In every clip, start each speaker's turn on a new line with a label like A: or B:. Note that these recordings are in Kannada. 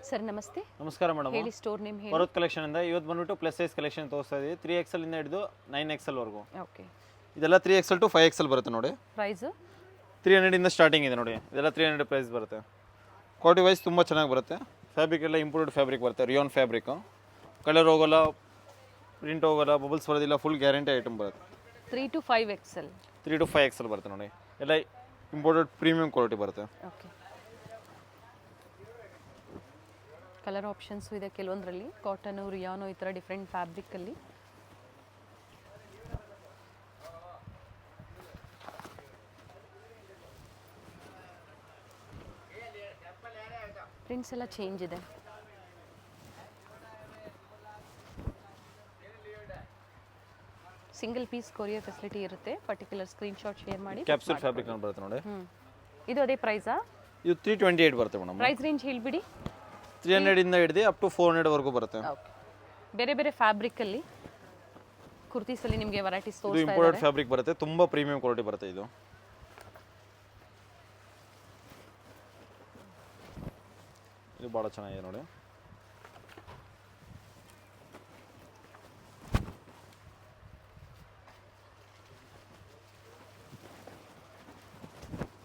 A: ಸರ್ ನಮಸ್ತೆ.
B: ನಮಸ್ಕಾರ ಮೇಡಮ್.
A: ಹೇಳಿ ಸ್ಟೋರ್ ನೇಮ್ ಹೇಳಿ.
B: ಭರತ್ ಕಲೆಕ್ಷನ್ ಇಂದ ಇವತ್ತು ಬಂದ್ಬಿಟ್ಟು ಪ್ಲಸ್ ಸೈಜ್ ಕಲೆಕ್ಷನ್ ತೋರಿಸ್ತಾ ಇದೀವಿ. 3XL ಇಂದ ಹಿಡಿದು 9XL ವರೆಗೂ.
A: ಓಕೆ.
B: ಇದೆಲ್ಲ 3XL ಟು 5XL ಬರುತ್ತೆ ನೋಡಿ.
A: ಪ್ರೈಸ್
B: 300 ಇಂದ ಸ್ಟಾರ್ಟಿಂಗ್ ಇದೆ ನೋಡಿ. ಇದೆಲ್ಲ 300 ಪ್ರೈಸ್ ಬರುತ್ತೆ. ಕ್ವಾಲಿಟಿ ವೈಸ್ ತುಂಬ ಚೆನ್ನಾಗಿ ಬರುತ್ತೆ. ಫ್ಯಾಬ್ರಿಕ್ ಎಲ್ಲ ಇಂಪೋರ್ಟೆಡ್ ಫ್ಯಾಬ್ರಿಕ್ ಬರುತ್ತೆ, ರಿಯಾನ್ ಫ್ಯಾಬ್ರಿಕ್. ಕಲರ್ ಹೋಗಲ್ಲ, ಪ್ರಿಂಟ್ ಹೋಗಲ್ಲ, ಬಬಲ್ಸ್ ಬರೋದಿಲ್ಲ, ಫುಲ್ ಗ್ಯಾರಂಟಿ ಐಟಮ್ ಬರುತ್ತೆ.
A: 3 to 5XL
B: 3 to 5XL ಬರುತ್ತೆ ನೋಡಿ. ಎಲ್ಲ ಇಂಪೋರ್ಟೆಡ್ ಪ್ರೀಮಿಯಂ ಕ್ವಾಲಿಟಿ ಬರುತ್ತೆ.
A: ಓಕೆ. ಕಲರ್ ಆಪ್ಷನ್ಸು ಇದೆ ಕೆಲವೊಂದರಲ್ಲಿ, ಕಾಟನು, ರಿಯಾನು ಈ ಥರ ಡಿಫ್ರೆಂಟ್ ಫ್ಯಾಬ್ರಿಕಲ್ಲಿ. ಪ್ರಿಂಟ್ಸ್ ಎಲ್ಲ ಚೇಂಜ್ ಇದೆ. ಸಿಂಗಲ್ ಪೀಸ್ ಕೊರಿಯರ್ ಫೆಸಿಲಿಟಿ ಇರುತ್ತೆ. ಪರ್ಟಿಕ್ಯುಲರ್ ಸ್ಕ್ರೀನ್ಶಾಟ್ ಶೇರ್ ಮಾಡಿ.
B: ಕ್ಯಾಪ್ಸೂಲ್ ಫ್ಯಾಬ್ರಿಕ್ ಅಂತ ಬರುತ್ತೆ ನೋಡಿ.
A: ಇದು ಅದೇ ಪ್ರೈಸಾ?
B: ಇದು 328 ಬರುತ್ತೆ ಮೇಡಮ್.
A: ಪ್ರೈಸ್ ರೇಂಜ್ ಹೇಳ್ಬಿಡಿ.
B: 300 ಇಂದ ಹಿಡಿದು ಅಪ್ ಟು 400 ವರೆಗೂ ಬರುತ್ತೆ.
A: ಓಕೆ. ಬೇರೆ ಬೇರೆ ಫ್ಯಾಬ್ರಿಕ್ ಅಲ್ಲಿ ಕುರ್ತೀಸ್ ಅಲ್ಲಿ ನಿಮಗೆ ವೆರೈಟೀಸ್
B: ಇದು
A: ತೋರಿಸ್ತಾ
B: ಇಂಪೋರ್ಟೆಡ್
A: ಇದ್ದಾರೆ.
B: ಫ್ಯಾಬ್ರಿಕ್ ಬರುತ್ತೆ, ತುಂಬಾ ಪ್ರೀಮಿಯಂ ಕ್ವಾಲಿಟಿ ಬರುತ್ತೆ. ಇದು ಬಹಳ ಚೆನ್ನಾಗಿದೆ ನೋಡಿ.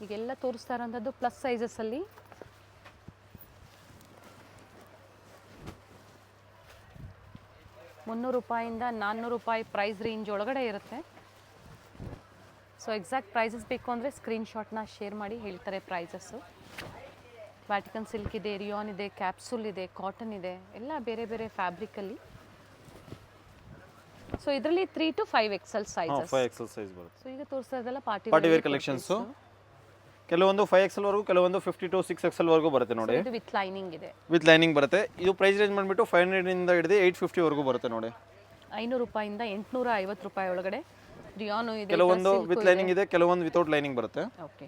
A: ಈಗೆಲ್ಲ ತೋರಿಸ್ತಾ ಇರೋಂಥದ್ದು ಪ್ಲಸ್ ಸೈಜಸ್ ಅಲ್ಲಿ. ₹300 ₹400 ಪ್ರೈಸ್ ರೇಂಜ್ ಒಳಗಡೆ ಇರುತ್ತೆ. ಸೊ ಎಕ್ಸಾಕ್ಟ್ ಪ್ರೈಸಸ್ ಬೇಕು ಅಂದರೆ ಸ್ಕ್ರೀನ್ಶಾಟ್ನ ಶೇರ್ ಮಾಡಿ, ಹೇಳ್ತಾರೆ ಪ್ರೈಸಸ್ಸು. ವ್ಯಾಟಿಕನ್ ಸಿಲ್ಕ್ ಇದೆ, ರಿಯಾನ್ ಇದೆ, ಕ್ಯಾಪ್ಸೂಲ್ ಇದೆ, ಕಾಟನ್ ಇದೆ, ಎಲ್ಲ ಬೇರೆ ಬೇರೆ ಫ್ಯಾಬ್ರಿಕಲ್ಲಿ. ಸೊ ಇದರಲ್ಲಿ 3 to 5XL sizes.
B: 5XL size ಬರುತ್ತೆ.
A: ಸೊ ಈಗ ತೋರಿಸ್ತಾ ಇದ್ದಲ್ಲ ಪಾರ್ಟಿ
B: ವೇರ್ ಕಲೆಕ್ಷನ್ಸ್. ಕೆಲವೊಂದು 5XL ವರೆಗೂ, ಕೆಲವೊಂದು 50 to 6XL ವರೆಗೂ ಬರುತ್ತೆ ನೋಡಿ.
A: ಇದು ವಿತ್ ಲೈನಿಂಗ್ ಇದೆ.
B: ವಿತ್ ಲೈನಿಂಗ್ ಬರುತ್ತೆ. ಇದು ಪ್ರೈಸ್ ರೇಂಜ್ ಬಂದ್ಬಿಟ್ಟು 500 ಇಂದ ಹಿಡಿದು 850 ವರೆಗೂ ಬರುತ್ತೆ ನೋಡಿ.
A: ₹500 ಇಂದ ₹850 ಒಳಗಡೆ ರಿಯಾನು ಇದೆ.
B: ಕೆಲವೊಂದು ವಿತ್ ಲೈನಿಂಗ್ ಇದೆ, ಕೆಲವೊಂದು ವಿತೌಟ್ ಲೈನಿಂಗ್ ಬರುತ್ತೆ.
A: ಓಕೆ.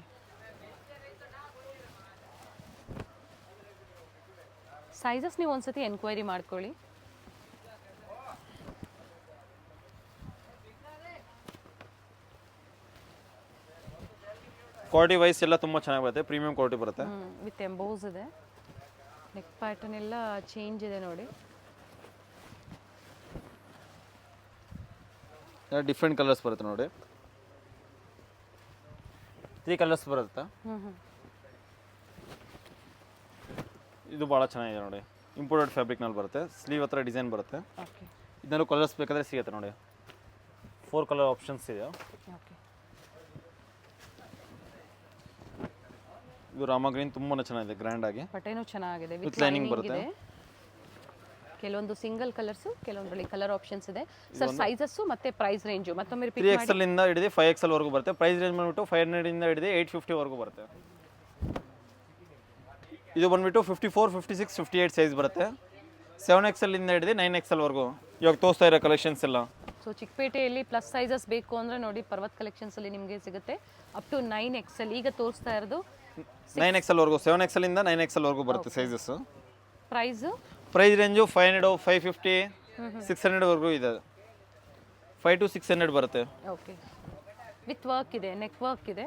A: ಸೈಜಸ್ ನೀವು ಒಂದ್ಸತಿ ಎನ್ಕ್ವೈರಿ ಮಾಡ್ಕೊಳ್ಳಿ.
B: ಕ್ವಾಲಿಟಿ ವೈಸ್ ಎಲ್ಲ ತುಂಬಾ ಚೆನ್ನಾಗಿ ಬರುತ್ತೆ, ಪ್ರೀಮಿಯಂ ಕ್ವಾಲಿಟಿ ಬರುತ್ತೆ.
A: ವಿತ್ ಎಂಬೋಸ್ ಇದೆ. ನೆಕ್ ಪ್ಯಾಟರ್ನ್ ಎಲ್ಲ ಚೇಂಜ್ ಇದೆ ನೋಡಿ.
B: ಡಿಫ್ರೆಂಟ್ ಕಲರ್ಸ್ ಬರುತ್ತೆ ನೋಡಿ. 3 ಕಲರ್ಸ್ ಬರುತ್ತೆ. ಇದು ಭಾಳ ಚೆನ್ನಾಗಿದೆ ನೋಡಿ. ಇಂಪೋರ್ಟೆಡ್ ಫ್ಯಾಬ್ರಿಕ್ನಲ್ಲಿ ಬರುತ್ತೆ. ಸ್ಲೀವ್ ಹತ್ರ ಡಿಸೈನ್ ಬರುತ್ತೆ.
A: ಓಕೆ.
B: ಇದನ್ನೂ ಕಲರ್ಸ್ ಬೇಕಾದರೆ ಸಿಗುತ್ತೆ ನೋಡಿ. 4 ಕಲರ್ ಆಪ್ಷನ್ಸ್ ಇದೆ.
A: ಓಕೆ.
B: ಇದು ರಾಮ ಗ್ರೀನ್ ತುಂಬಾ ಚೆನ್ನಾಗಿದೆ, ಗ್ರ್ಯಾಂಡ್ ಆಗಿ.
A: ಬಟ್ಟೆನೂ ಚೆನ್ನಾಗಿದೆ,
B: ವಿತ್ ಲೈನಿಂಗ್ ಬರುತ್ತೆ.
A: ಕೆಲವೊಂದು ಸಿಂಗಲ್ ಕಲರ್ಸ್, ಕೆಲವೊಂದರಲ್ಲಿ ಕಲರ್ ಆಪ್ಷನ್ಸ್ ಇದೆ. ಸರ್ ಸೈಜಸ್ ಮತ್ತೆ ಪ್ರೈಸ್ ರೇಂಜ್ ಮತ್ತೊಮ್ಮೆ ರಿಪೀಟ್ ಮಾಡಿ.
B: 3XL ಇಂದ ಹಿಡಿದು 5XL ವರೆಗೂ ಬರುತ್ತೆ. ಪ್ರೈಸ್ ರೇಂಜ್ ಬಂದ್ಬಿಟ್ಟು 500 ಇಂದ ಹಿಡಿದು 850 ವರೆಗೂ ಬರುತ್ತೆ. ಇದು ಬಂದ್ಬಿಟ್ಟು 54, 56, 58 ಸೈಜ್ ಬರುತ್ತೆ. 7XL ಇಂದ ಹಿಡಿದು 9XL ವರೆಗೂ ಇವಾಗ ತೋರಿಸ್ತಾ ಇರೋ ಕಲೆಕ್ಷನ್ಸ್ ಎಲ್ಲ.
A: ಸೊ ಚಿಕ್ಕಪೇಟೆಯಲ್ಲಿ ಪ್ಲಸ್ ಸೈಜಸ್ ಬೇಕು ಅಂದರೆ ನೋಡಿ, ಪರ್ವತ್ ಕಲೆಕ್ಷನ್ಸ್ ಅಲ್ಲಿ ನಿಮಗೆ ಸಿಗುತ್ತೆ. Up to 9XL. ಈಗ ತೋರಿಸ್ತಾ ಇರೋದು
B: 9XL ವರೆಗೂ, 7XL ಇಂದ 9XL ವರೆಗೂ ಬರುತ್ತೆ ಸೈಜಸ್. ಪ್ರೈಸ್ ರೇಂಜು 500, 550, 600 ವರೆಗೂ ಇದೆ. 5 to 600 ಬರುತ್ತೆ.
A: ಓಕೆ. ವಿತ್ ವರ್ಕ್ ಇದೆ, ನೆಕ್ ವರ್ಕ್ ಇದೆ.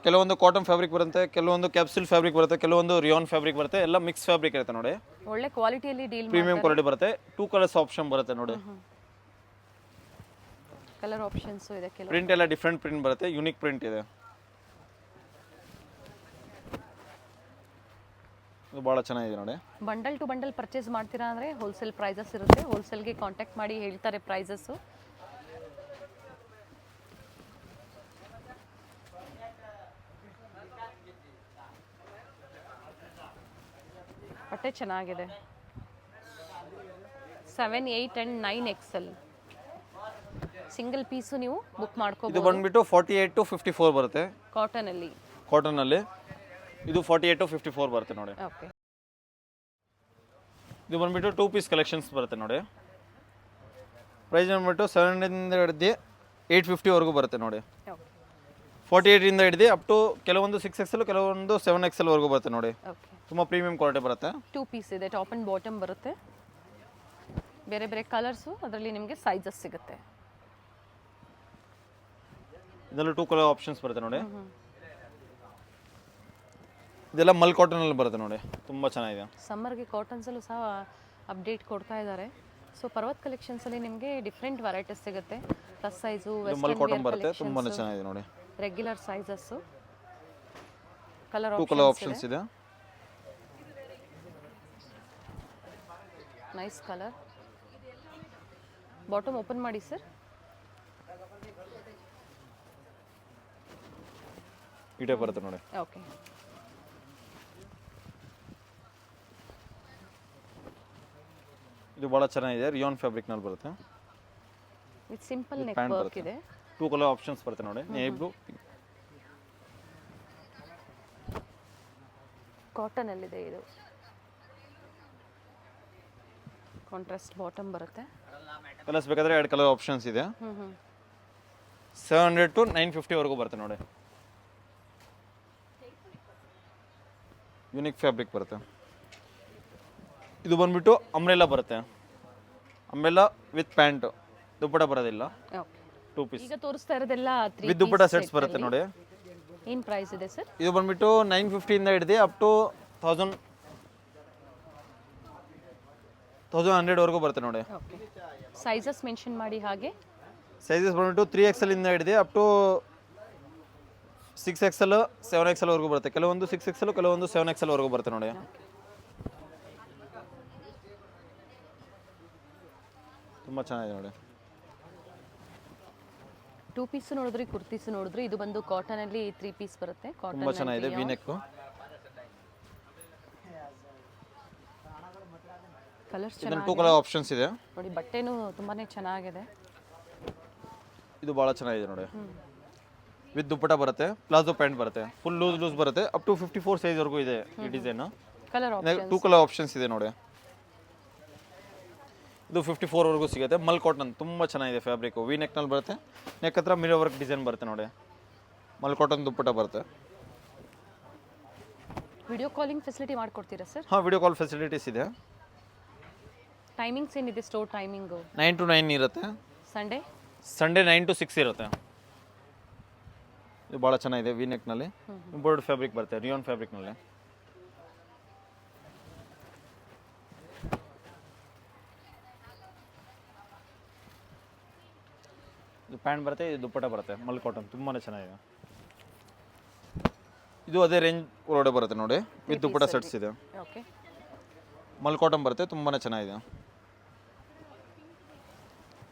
B: ಕೆಲವೊಂದು ಕಾಟನ್ ಫ್ಯಾಬ್ರಿಕ್ ಬರುತ್ತೆ, ಕೆಲವೊಂದು ಕ್ಯಾಪ್ಸೂಲ್ ಫ್ಯಾಬ್ರಿಕ್ ಬರುತ್ತೆ, ಕೆಲವೊಂದು ರಿಯಾನ್ ಫ್ಯಾಬ್ರಿಕ್ ಬರುತ್ತೆ. ಎಲ್ಲ ಮಿಕ್ಸ್ ಫ್ಯಾಬ್ರಿಕ್ ಇರುತ್ತೆ ನೋಡಿ.
A: ಒಳ್ಳೆ ಕ್ವಾಲಿಟಿಯಲ್ಲಿ ಡೀಲ್ ಮಾಡಿ.
B: ಪ್ರೀಮಿಯಂ ಕ್ವಾಲಿಟಿ ಬರುತ್ತೆ. 2 ಕಲರ್ಸ್ ಆಪ್ಷನ್ ಬರುತ್ತೆ ನೋಡಿ.
A: ಕಲರ್ ಆಪ್ಷನ್ಸ್ ಇದೆ. ಕೆಲವು
B: ಪ್ರಿಂಟ್ ಎಲ್ಲ ಡಿಫ್ರೆಂಟ್ ಪ್ರಿಂಟ್ ಬರುತ್ತೆ, ಯೂನಿಕ್ ಪ್ರಿಂಟ್ ಇದೆ. ಇದು ಭಾಳ ಚೆನ್ನಾಗಿದೆ ನೋಡಿ.
A: ಬಂಡಲ್ ಟು ಬಂಡಲ್ ಪರ್ಚೇಸ್ ಮಾಡ್ತೀರಾ ಅಂದರೆ ಹೋಲ್ಸೇಲ್ ಪ್ರೈಸಸ್ ಇರುತ್ತೆ. ಹೋಲ್ಸೇಲ್ಗೆ ಕಾಂಟ್ಯಾಕ್ಟ್ ಮಾಡಿ, ಹೇಳ್ತಾರೆ ಪ್ರೈಸಸ್ಸು. ಬಟ್ಟೆ ಚೆನ್ನಾಗಿದೆ. 7, 8 and 9XL ಸಿಂಗಲ್ ಪೀಸು ನೀವು ಬುಕ್
B: ಇದು
A: ಮಾಡ್ಕೋಬಹುದು.
B: ಬಂದ್ಬಿಟ್ಟು 48 to 54 ಬರುತ್ತೆ
A: ಕಾಟನ್ ಅಲ್ಲಿ.
B: ಇದು 48 to 54 ಬರುತ್ತೆ ನೋಡಿ.
A: ಓಕೆ.
B: ಇದು ಬಂದ್ಬಿಟ್ಟು 2 ಪೀಸ್ ಕಲೆಕ್ಷನ್ಸ್ ಬರುತ್ತೆ ನೋಡಿ. ಪ್ರೈಸ್ ಬಂದ್ಬಿಟ್ಟು 700 ಇಂದ ಹಿಡಿದು 850 ವರೆಗೂ ಬರುತ್ತೆ ನೋಡಿ.
A: ಓಕೆ.
B: 48 ಇಂದ ಹಿಡಿದು ಅಪ್ ಟು ಕೆಲವೊಂದು 6XL, ಕೆಲವೊಂದು 7XL ವರೆಗೂ ಬರುತ್ತೆ ನೋಡಿ.
A: ಓಕೆ.
B: ತುಂಬ ಪ್ರೀಮಿಯಂ ಕ್ವಾಲಿಟಿ ಬರುತ್ತೆ.
A: 2 ಪೀಸ್ ಇದೆ, ಟಾಪ್ ಅಂಡ್ ಬಾಟಮ್ ಬರುತ್ತೆ. ಬೇರೆ ಬೇರೆ ಕಲರ್ಸು, ಅದರಲ್ಲಿ ನಿಮಗೆ ಸೈಜಸ್ ಸಿಗುತ್ತೆ.
B: ಇದರಲ್ಲಿ 2 ಕಲರ್ ಆಪ್ಷನ್ಸ್ ಬರುತ್ತೆ ನೋಡಿ. ಇದೆಲ್ಲ ಮಲ್ ಕಾಟನಲ್ಲಿ ಬರುತ್ತೆ ನೋಡಿ, ತುಂಬ ಚೆನ್ನಾಗಿದೆ.
A: ಸಮ್ಮರ್ಗೆ ಕಾಟನ್ಸಲ್ಲೂ ಸಹ ಅಪ್ಡೇಟ್ ಕೊಡ್ತಾ ಇದ್ದಾರೆ. ಸೊ ಪರ್ವತ್ ಕಲೆಕ್ಷನ್ಸಲ್ಲಿ ನಿಮಗೆ ಡಿಫ್ರೆಂಟ್ ವೆರೈಟೀಸ್ ಸಿಗುತ್ತೆ. ಪ್ಲಸ್ ಸೈಜು,
B: ಇದು ಮಲ್ ಕಾಟನ್ ಬರುತ್ತೆ, ತುಂಬಾ ಚೆನ್ನಾಗಿದೆ ನೋಡಿ.
A: Regular sizes, colour
B: two colour options ಇದೆ.
A: Nice colour. ಬಾಟಮ್ ಓಪನ್ ಮಾಡಿ ಸರ್.
B: ಈ ಟೈಪ್ ಬರುತ್ತೆ ನೋಡಿ.
A: ಓಕೆ,
B: ಇದು ಭಾಳ ಚೆನ್ನಾಗಿದೆ, ರಿಯಾನ್ ಫ್ಯಾಬ್ರಿಕ್ನಲ್ಲಿ ಬರುತ್ತೆ.
A: With simple neck
B: pant
A: work
B: ಬರುತ್ತೆ,
A: ಇದೆ.
B: ಟೂ ಕಲರ್ ಆಪ್ಷನ್ಸ್ ಬರುತ್ತೆ ನೋಡಿ. ನೇವಿ ಬ್ಲೂ,
A: ಕಾಟನಲ್ಲಿದೆ ಇದು. ಕಾಂಟ್ರಾಸ್ಟ್ ಬಾಟಮ್ ಬರುತ್ತೆ.
B: ಕಲರ್ಸ್ ಬೇಕಾದರೆ 2 ಕಲರ್ ಆಪ್ಷನ್ಸ್ ಇದೆ. 700 to 950 ವರೆಗೂ ಬರುತ್ತೆ ನೋಡಿ. ಯೂನಿಕ್ ಫ್ಯಾಬ್ರಿಕ್ ಬರುತ್ತೆ. ಇದು ಬಂದ್ಬಿಟ್ಟು ಅಂಬ್ರೆಲಾ ಬರುತ್ತೆ. ಅಂಬ್ರೆಲಾ ವಿತ್ ಪ್ಯಾಂಟ್, ದುಪ್ಪಟ ಬರೋದಿಲ್ಲ.
A: ಓಕೆ,
B: 2 ಪೀಸ್
A: ಈಗ ತೋರಿಸ್ತಾ ಇರೋದೆಲ್ಲ 3
B: ವಿತ್ ದುಪ್ಪಟ ಸೆಟ್ಸ್ ಬರುತ್ತೆ ನೋಡಿ.
A: ಏನು ಪ್ರೈಸ್ ಇದೆ ಸರ್?
B: ಇದು ಬಂದ್ಬಿಟ್ಟು 950 ಇಂದ ಹಿಡಿದು ಅಪ್ ಟು 1100 ವರೆಗೂ ಬರುತ್ತೆ ನೋಡಿ.
A: ಓಕೆ, ಸೈಜಸ್ ಮೆನ್ಷನ್ ಮಾಡಿ. ಹಾಗೆ
B: ಸೈಜಸ್ ಬಂದ್ಬಿಟ್ಟು 3XL ಇಂದ ಹಿಡಿದು ಅಪ್ ಟು 6XL 7XL ವರೆಗೂ ಬರುತ್ತೆ. ಕೆಲವೊಂದು 6XL, ಕೆಲವೊಂದು 7XL ವರೆಗೂ ಬರುತ್ತೆ ನೋಡಿ. ತುಂಬ ಚೆನ್ನಾಗಿದೆ ನೋಡಿ.
A: 2 ಪೀಸ್ ನೋಡಿದ್ರಿ, ಕುರ್ತೀಸ್ ನೋಡಿದ್ರಿ. ಇದು ಬಂದು ಕಾಟನ್ ಅಲ್ಲಿ 3 ಪೀಸ್ ಬರುತ್ತೆ.
B: ತುಂಬ
A: ಕಾಟನ್
B: ಚೆನ್ನಾಗಿದೆ, ವಿ ನೆಕ್.
A: ಕಲರ್ಸ್
B: ಇದನ್ನ 2
A: ಚೆನ್ನಾಗಿದೆ
B: ಕಲರ್ ಆಪ್ಷನ್ಸ್ ಇದೆ
A: ನೋಡಿ. ಬಟ್ಟೆನೂ ತುಂಬಾನೇ ಚೆನ್ನಾಗಿದೆ.
B: ಇದು ಭಾಳ ಚೆನ್ನಾಗಿದೆ ನೋಡಿ. ವಿತ್ ದುಪ್ಪಟ ಬರುತ್ತೆ, ಪ್ಲಾಜೋ ಪ್ಯಾಂಟ್ ಬರುತ್ತೆ, ಫುಲ್ ಲೂಸ್ ಬರುತ್ತೆ. ಅಪ್ ಟು 54 ಸೈಜ್ ವರೆಗೂ ಇದೆ ಈ ಡಿಸೈನ್.
A: ಕಲರ್
B: 2 ಕಲರ್ ಆಪ್ಷನ್ಸ್ ಇದೆ ನೋಡಿ. ಇದು 54 ವರೆಗೂ ಸಿಗುತ್ತೆ. ಮಲ್ ಕಾಟನ್ ತುಂಬ ಚೆನ್ನಾಗಿದೆ ಫ್ಯಾಬ್ರಿಕ್. ವಿ ನೆಕ್ನಲ್ಲಿ ಬರುತ್ತೆ, ನೆಕ್ ಹತ್ರ ಮಿರರ್ ವರ್ಕ್ ಡಿಸೈನ್ ಬರುತ್ತೆ ನೋಡಿ. ಮಲ್ ಕಾಟನ್ ದುಪ್ಪಟ ಬರುತ್ತೆ.
A: ವಿಡಿಯೋ ಕಾಲಿಂಗ್ ಫೆಸಿಲಿಟಿ ಮಾಡ್ಕೊಡ್ತೀರಾ ಸರ್?
B: ಹಾಂ, ವಿಡಿಯೋ ಕಾಲ್ ಫೆಸಿಲಿಟೀಸ್ ಇದೆ.
A: ಟೈಮಿಂಗ್ಸ್ ಏನಿದೆ ಸ್ಟೋರ್ ಟೈಮಿಂಗು?
B: 9 to 9 ಇರುತ್ತೆ. ಸಂಡೇ 9 to 6 ಇರುತ್ತೆ. ಇದು ಭಾಳ ಚೆನ್ನಾಗಿದೆ, ವಿ ನೆಕ್ನಲ್ಲಿ ಇಂಪೋರ್ಟೆಡ್ ಫ್ಯಾಬ್ರಿಕ್ ಬರುತ್ತೆ, ರಿಯಾನ್ ಫ್ಯಾಬ್ರಿಕ್ನಲ್ಲಿ. ಇದು ಪ್ಯಾಂಟ್ ಬರುತ್ತೆ, ಇದು ದುಪ್ಪಟ ಬರುತ್ತೆ, ಮಲ್ ಕಾಟನ್ ತುಂಬಾ ಚೆನ್ನಾಗಿದೆ. ಇದು ಅದೇ ರೇಂಜ್ ಒಳಗಡೆ ಬರುತ್ತೆ ನೋಡಿ, ವಿತ್ ದುಪ್ಪಟ ಸೆಟ್ಸ್ ಇದೆ.
A: ಓಕೆ,
B: ಮಲ್ ಕಾಟನ್ ಬರುತ್ತೆ, ತುಂಬಾ ಚೆನ್ನಾಗಿದೆ.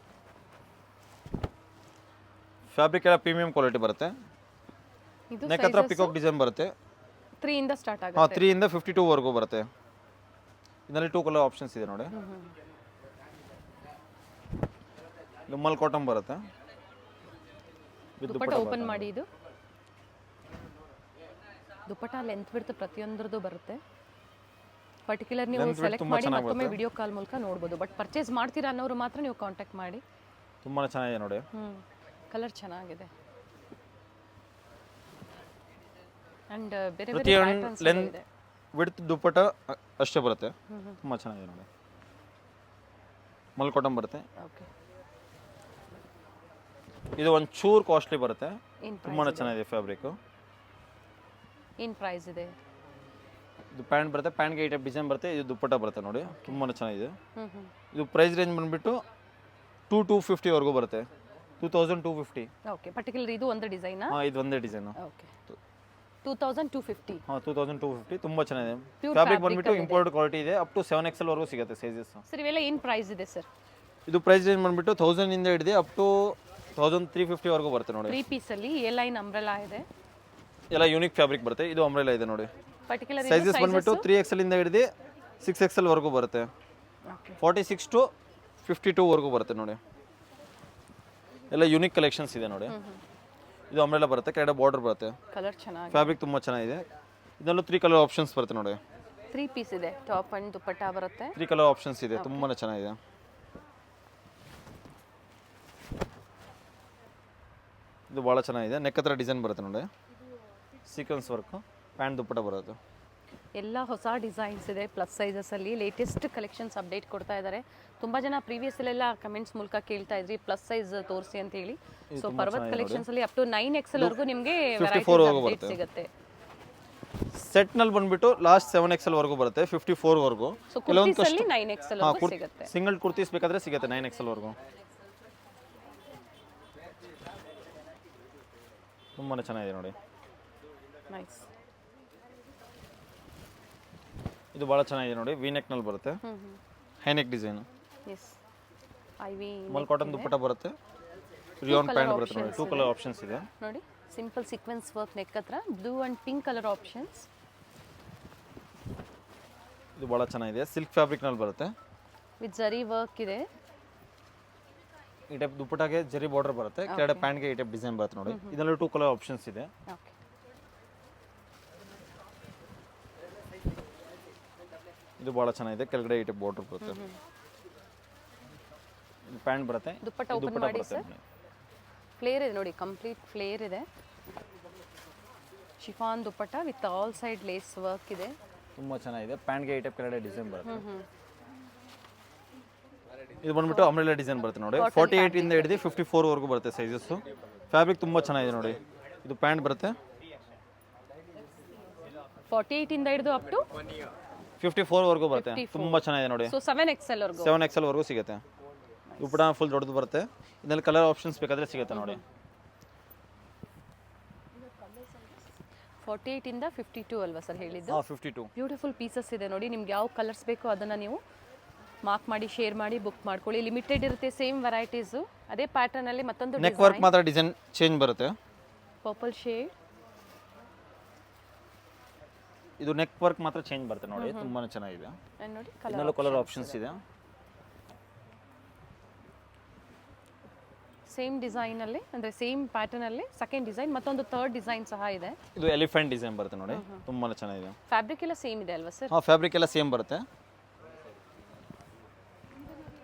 B: ಫ್ಯಾಬ್ರಿಕ್ ಎಲ್ಲ ಪ್ರೀಮಿಯಂ ಕ್ವಾಲಿಟಿ ಬರುತ್ತೆ.
A: ಇದು
B: ನೆಕ್ ಹತ್ರ ಪಿಕಾಕ್ ಡಿಸೈನ್ ಬರುತ್ತೆ.
A: 3 ಇಂದ ಸ್ಟಾರ್ಟ್
B: ಹಾಂ,
A: ಆಗುತ್ತೆ.
B: 3 ಇಂದ 52 ವರೆಗೂ ಬರುತ್ತೆ. ಇದರಲ್ಲಿ 2 ಕಲರ್ ಆಪ್ಷನ್ಸ್ ಇದೆ ನೋಡಿ. ಇದು ಮಲ್ ಕಾಟನ್ ಬರುತ್ತೆ.
A: ದುಪ್ಪಟ ಓಪನ್ ಮಾಡಿ. ಇದು ದುಪ್ಪಟ ಲೆಂತ್ ಬಿಡ್ತು ಪ್ರತಿಯೊಂದರದ್ದು ಬರುತ್ತೆ. ಪರ್ಟಿಕ್ಯುಲರ್ ನೀವು ಸೆಲೆಕ್ಟ್ ಮಾಡಿ ಮತ್ತೊಮ್ಮೆ ವಿಡಿಯೋ ಕಾಲ್ ಮೂಲಕ ನೋಡ್ಬೋದು. ಬಟ್ ಪರ್ಚೇಸ್ ಮಾಡ್ತೀರಾ ಅನ್ನೋರು ಮಾತ್ರ ನೀವು ಕಾಂಟ್ಯಾಕ್ಟ್ ಮಾಡಿ.
B: ತುಂಬಾ ಚೆನ್ನಾಗಿದೆ ನೋಡಿ.
A: ಕಲರ್ ಚೆನ್ನಾಗಿದೆ. ಅಂಡ್ ಬೇರೆ ಬೇರೆ
B: ಪ್ರತಿಯೊಂದು
A: ಪ್ಯಾಟರ್ನ್ಸ್
B: ಲೆಂತ್
A: ಇದೆ.
B: ವಿಡ್ತ್ ದುಪ್ಪಟ ಅಷ್ಟೇ ಬರುತ್ತೆ. ತುಂಬಾ ಚೆನ್ನಾಗಿದೆ ನೋಡಿ. ಮಲ್ ಕಾಟನ್ ಬರುತ್ತೆ.
A: ಓಕೆ,
B: ಇದು ಒಂದು ಚೂರ್ ಕಾಸ್ಟ್ಲಿ ಬರುತ್ತೆ,
A: ಏನು
B: ತುಂಬಾ ಚೆನ್ನಾಗಿದೆ ಫ್ಯಾಬ್ರಿಕ್.
A: ಏನು ಪ್ರೈಸ್ ಇದೆ?
B: ಇದು ಪ್ಯಾಂಟ್ ಬರುತ್ತೆ, ಪ್ಯಾಂಟ್ಗೆ ಈ ಟೈಪ್ ಡಿಸೈನ್ ಬರುತ್ತೆ. ಇದು ದುಪ್ಪಟ ಬರುತ್ತೆ ನೋಡಿ, ತುಂಬಾ ಚೆನ್ನಾಗಿದೆ.
A: ಹ್ಮ್.
B: ಇದು ಪ್ರೈಸ್ ರೇಂಜ್ ಬಂದ್ಬಿಟ್ಟು 250 ವರೆಗೂ ಬರುತ್ತೆ. 2250.
A: ಓಕೆ, ಪರ್ಟಿಕ್ಯುಲರ್ ಇದು ಒಂದು ಡಿಸೈನಾ?
B: ಹಾಂ, ಇದು ಒಂದೇ ಡಿಸೈನು.
A: ಓಕೆ, 2250.
B: ಹಾಂ, 2250 ತುಂಬಾ ಚೆನ್ನಾಗಿದೆ.
A: Pure
B: ಫ್ಯಾಬ್ರಿಕ್
A: fabric
B: ಬಂದ್ಬಿಟ್ಟು
A: ಅಲ್ಲಿ
B: ಇಂಪೋರ್ಟೆಡ್ ಕ್ವಾಲಿಟಿ ಇದೆ. ಅಪ್ ಟು 7XL ವರೆಗೂ ಸಿಗುತ್ತೆ ಸೈಜಸ್.
A: ಸರ್ ಇವೆಲ್ಲ ಏನು ಪ್ರೈಸ್ ಇದೆ ಸರ್?
B: ಇದು ಪ್ರೈಸ್ ರೇಂಜ್ ಬಂದ್ಬಿಟ್ಟು 1000 ಇಂದ ಹಿಡಿದು ಅಪ್ ಟು 1350 ವರೆಗೂ ಬರುತ್ತೆ ನೋಡಿ.
A: 3 ಪೀಸಲ್ಲಿ ಎ ಲೈನ್ ಅಂಬ್ರೆಲಾ ಇದೆ.
B: ಎಲ್ಲ ಯೂನಿಕ್ ಫ್ಯಾಬ್ರಿಕ್ ಬರುತ್ತೆ. ಇದು ಅಂಬ್ರೆಲಾ ಇದೆ ನೋಡಿ.
A: ಪರ್ಟಿಕ್ಯುಲರ್
B: ಸೈಜಸ್ ಬಂದ್ಬಿಟ್ಟು 3XL ಇಂದ ಹಿಡಿದು 6XL ವರೆಗೂ ಬರುತ್ತೆ.
A: ಓಕೆ,
B: 46 to 52 ವರೆಗೂ ಬರುತ್ತೆ ನೋಡಿ. ಎಲ್ಲ ಯೂನಿಕ್ ಕಲೆಕ್ಷನ್ಸ್ ಇದೆ ನೋಡಿ. ಇದು ಅಂಬ್ರೆಲಾ ಬರುತ್ತೆ, ಕೆಳಗಡೆ ಬಾರ್ಡರ್ ಬರುತ್ತೆ.
A: ಕಲರ್ ಚೆನ್ನಾಗಿದೆ.
B: ಫ್ಯಾಬ್ರಿಕ್ ತುಂಬ ಚೆನ್ನಾಗಿದೆ. ಇದರಲ್ಲೂ 3 ಕಲರ್ ಆಪ್ಷನ್ಸ್ ಬರುತ್ತೆ ನೋಡಿ.
A: 3 ಪೀಸ್ ಇದೆ. ಟಾಪ್ ಅಂಡ್ ದುಪ್ಪಟ್ಟ ಬರುತ್ತೆ.
B: 3 ಕಲರ್ ಆಪ್ಷನ್ಸ್ ಇದೆ, ತುಂಬಾ ಚೆನ್ನಾಗಿದೆ. ಇದು ಭಾಳ ಚೆನ್ನಾಗಿದೆ. ನೆಕ್ ಹತ್ರ ಡಿಸೈನ್ ಬರುತ್ತೆ ನೋಡಿ, ಸೀಕ್ವೆನ್ಸ್ ವರ್ಕ್. ಪ್ಯಾಂಟ್ ದುಪ್ಪಟ ಬರುತ್ತೆ.
A: ಎಲ್ಲ ಹೊಸ ಡಿಸೈನ್ಸ್ ಇದೆ. ಪ್ಲಸ್ ಸೈಜಸಲ್ಲಿ ಲೇಟೆಸ್ಟ್ ಕಲೆಕ್ಷನ್ಸ್ ಅಪ್ಡೇಟ್ ಕೊಡ್ತಾ ಇದ್ದಾರೆ. ತುಂಬ ಜನ ಪ್ರೀವಿಯಸ್ಲೆಲ್ಲ ಕಮೆಂಟ್ಸ್ ಮೂಲಕ ಕೇಳ್ತಾ ಇದ್ರಿ ಪ್ಲಸ್ ಸೈಜ್ ತೋರಿಸಿ ಅಂತ ಹೇಳಿ. ಸೊ ಪರ್ವತ್ ಕಲೆಕ್ಷನ್ಸಲ್ಲಿ ಅಪ್ ಟು 9XL ವರೆಗೂ ನಿಮಗೆ ವೆರೈಟೀಸ್ ಅಪ್ಡೇಟ್ ಸಿಗುತ್ತೆ.
B: ಸೆಟ್ನಲ್ಲಿ ಬಂದ್ಬಿಟ್ಟು ಲಾಸ್ಟ್ 7XL ವರೆಗೂ ಬರುತ್ತೆ, 54 ವರೆಗೂ.
A: ಸೊ ಕುರ್ತೀಸಲ್ಲಿ 9XL ಸಿಗುತ್ತೆ.
B: ಸಿಂಗಲ್ ಕುರ್ತೀಸ್ ಬೇಕಾದ್ರೆ ಸಿಗುತ್ತೆ 9XL ವರೆಗೂ. ತುಂಬಾ ಚೆನ್ನಾಗಿದೆ ನೋಡಿ.
A: ನೈಸ್.
B: ಇದು ಭಾಳ ಚೆನ್ನಾಗಿದೆ ನೋಡಿ, ವಿ ನೆಕ್ನಲ್ಲಿ ಬರುತ್ತೆ, ಹೈ ನೆಕ್ ಡಿಸೈನು.
A: ಎಸ್, ಐವಿ
B: ಮಲ್ ಕಾಟನ್ ದುಪ್ಪಟ್ಟ ಬರುತ್ತೆ, ರಿಯಾನ್ ಪ್ಯಾಂಟ್ ಬರುತ್ತೆ ನೋಡಿ. 2 ಕಲರ್ ಆಪ್ಷನ್ಸ್ ಇದೆ
A: ನೋಡಿ. ಸಿಂಪಲ್ ಸೀಕ್ವೆನ್ಸ್ ವರ್ಕ್ ನೆಕ್ ಹತ್ರ blue and pink colour options.
B: ಇದು ಭಾಳ ಚೆನ್ನಾಗಿದೆ, ಸಿಲ್ಕ್ ಫ್ಯಾಬ್ರಿಕ್ನಲ್ಲಿ ಬರುತ್ತೆ,
A: ವಿತ್ ಜರಿ ವರ್ಕ್ ಇದೆ.
B: ಈ ಟೈಪ್ ದುಪ್ಪಟ್ಟಾಗೆ ಜರಿ ಬಾರ್ಡರ್ ಬರುತ್ತೆ, ಕೆಳಗಡೆ ಪ್ಯಾಂಟ್ಗೆ ಈ ಟೈಪ್ ಡಿಸೈನ್ ಬರುತ್ತೆ ನೋಡಿ. ಇದರಲ್ಲಿ 2 ಕಲರ್ ಆಪ್ಷನ್ಸ್ ಇದೆ.
A: ಓಕೆ.
B: ಇದು ಭಾಳ ಚೆನ್ನಾಗಿದೆ, ಕೆಳಗಡೆ ಈ ಟೈಪ್ ಬಾರ್ಡರ್ ಬರುತ್ತೆ. ಇದು ಪ್ಯಾಂಟ್ ಬರುತ್ತೆ,
A: ದುಪ್ಪಟ್ಟ ಓಪನ್ ಮಾಡಿ ಸರ್. ಫ್ಲೇರ್ ಇದೆ ನೋಡಿ, ಕಂಪ್ಲೀಟ್ ಫ್ಲೇರ್ ಇದೆ. Chiffon dupatta with all side lace work ಇದೆ.
B: ತುಂಬ ಚೆನ್ನಾಗಿದೆ, ಪ್ಯಾಂಟ್ಗೆ ಈ ಟೈಪ್ ಕೆಳಗಡೆ ಡಿಸೈನ್ ಬರುತ್ತೆ. ಇದು ಬಂದ್ಬಿಟ್ಟು ಅಂಬ್ರೆಲಾ ಡಿಸೈನ್ ಬರುತ್ತೆ ನೋಡಿ. 48 ಇಂದ ಹಿಡಿದು 54 ವರೆಗೂ ಬರುತ್ತೆ ಸೈಜಸ್ಸು. ಫ್ಯಾಬ್ರಿಕ್ ತುಂಬ ಚೆನ್ನಾಗಿದೆ ನೋಡಿ. ಇದು ಪ್ಯಾಂಟ್ ಬರುತ್ತೆ,
A: 48 ಇಂದ ಹಿಡಿದು ಅಪ್ ಟು
B: 54 ವರೆಗೂ ಬರುತ್ತೆ. ತುಂಬ ಚೆನ್ನಾಗಿದೆ ನೋಡಿ.
A: ಸೊ 7XL ವರೆಗೂ
B: 7XL ವರೆಗೂ ಸಿಗುತ್ತೆ. ದುಪ್ಪಟ್ಟ ಫುಲ್ ದೊಡ್ಡದು ಬರುತ್ತೆ. ಇದರಲ್ಲಿ ಕಲರ್ ಆಪ್ಷನ್ಸ್ ಬೇಕಾದರೆ ಸಿಗುತ್ತೆ ನೋಡಿ.
A: 48 ಇಂದ 52 ಅಲ್ವಾ ಸರ್ ಹೇಳಿದ್ದು?
B: 52.
A: ಬ್ಯೂಟಿಫುಲ್ ಪೀಸಸ್ ಇದೆ ನೋಡಿ. ನಿಮ್ಗೆ ಯಾವ ಕಲರ್ಸ್ ಬೇಕೋ ಅದನ್ನು ನೀವು ಮಾರ್ಕ್ ಮಾಡಿ ಶೇರ್ ಮಾಡಿ ಬುಕ್ ಮಾಡ್ಕೊಳ್ಳಿ. ಲಿಮಿಟೆಡ್ ಇರುತ್ತೆ, ಸೇಮ್ ವೆರೈಟೀಸು. ಅದೇ ಪ್ಯಾಟರ್ನಲ್ಲಿ ಮತ್ತೊಂದು
B: ನೆಕ್ ವರ್ಕ್ ಮಾತ್ರ ಡಿಸೈನ್ ಚೇಂಜ್ ಬರುತ್ತೆ.
A: Purple shade.
B: ಇದು ನೆಕ್ ವರ್ಕ್ ಮಾತ್ರ ಚೇಂಜ್ ಬರುತ್ತೆ ನೋಡಿ, ತುಂಬಾ ಚೆನ್ನಾಗಿದೆ.
A: ನೋಡಿ
B: ಇದರಲ್ಲೂ ಕಲರ್ ಆಪ್ಷನ್ಸ್ ಇದೆ.
A: ಸೇಮ್ ಡಿಸೈನಲ್ಲಿ ಅಂದರೆ ಸೇಮ್ ಪ್ಯಾಟರ್ನಲ್ಲಿ ಸೆಕೆಂಡ್ ಡಿಸೈನ್, ಮತ್ತೊಂದು ಥರ್ಡ್ ಡಿಸೈನ್ ಸಹ ಇದೆ.
B: ಇದು ಎಲಿಫೆಂಟ್ ಡಿಸೈನ್ ಬರುತ್ತೆ ನೋಡಿ, ತುಂಬಾ ಚೆನ್ನಾಗಿದೆ.
A: ಫ್ಯಾಬ್ರಿಕ್ ಎಲ್ಲ ಸೇಮ್ ಇದೆ ಅಲ್ವಾ ಸರ್?
B: ಫ್ಯಾಬ್ರಿಕ್ ಎಲ್ಲ ಸೇಮ್ ಬರುತ್ತೆ.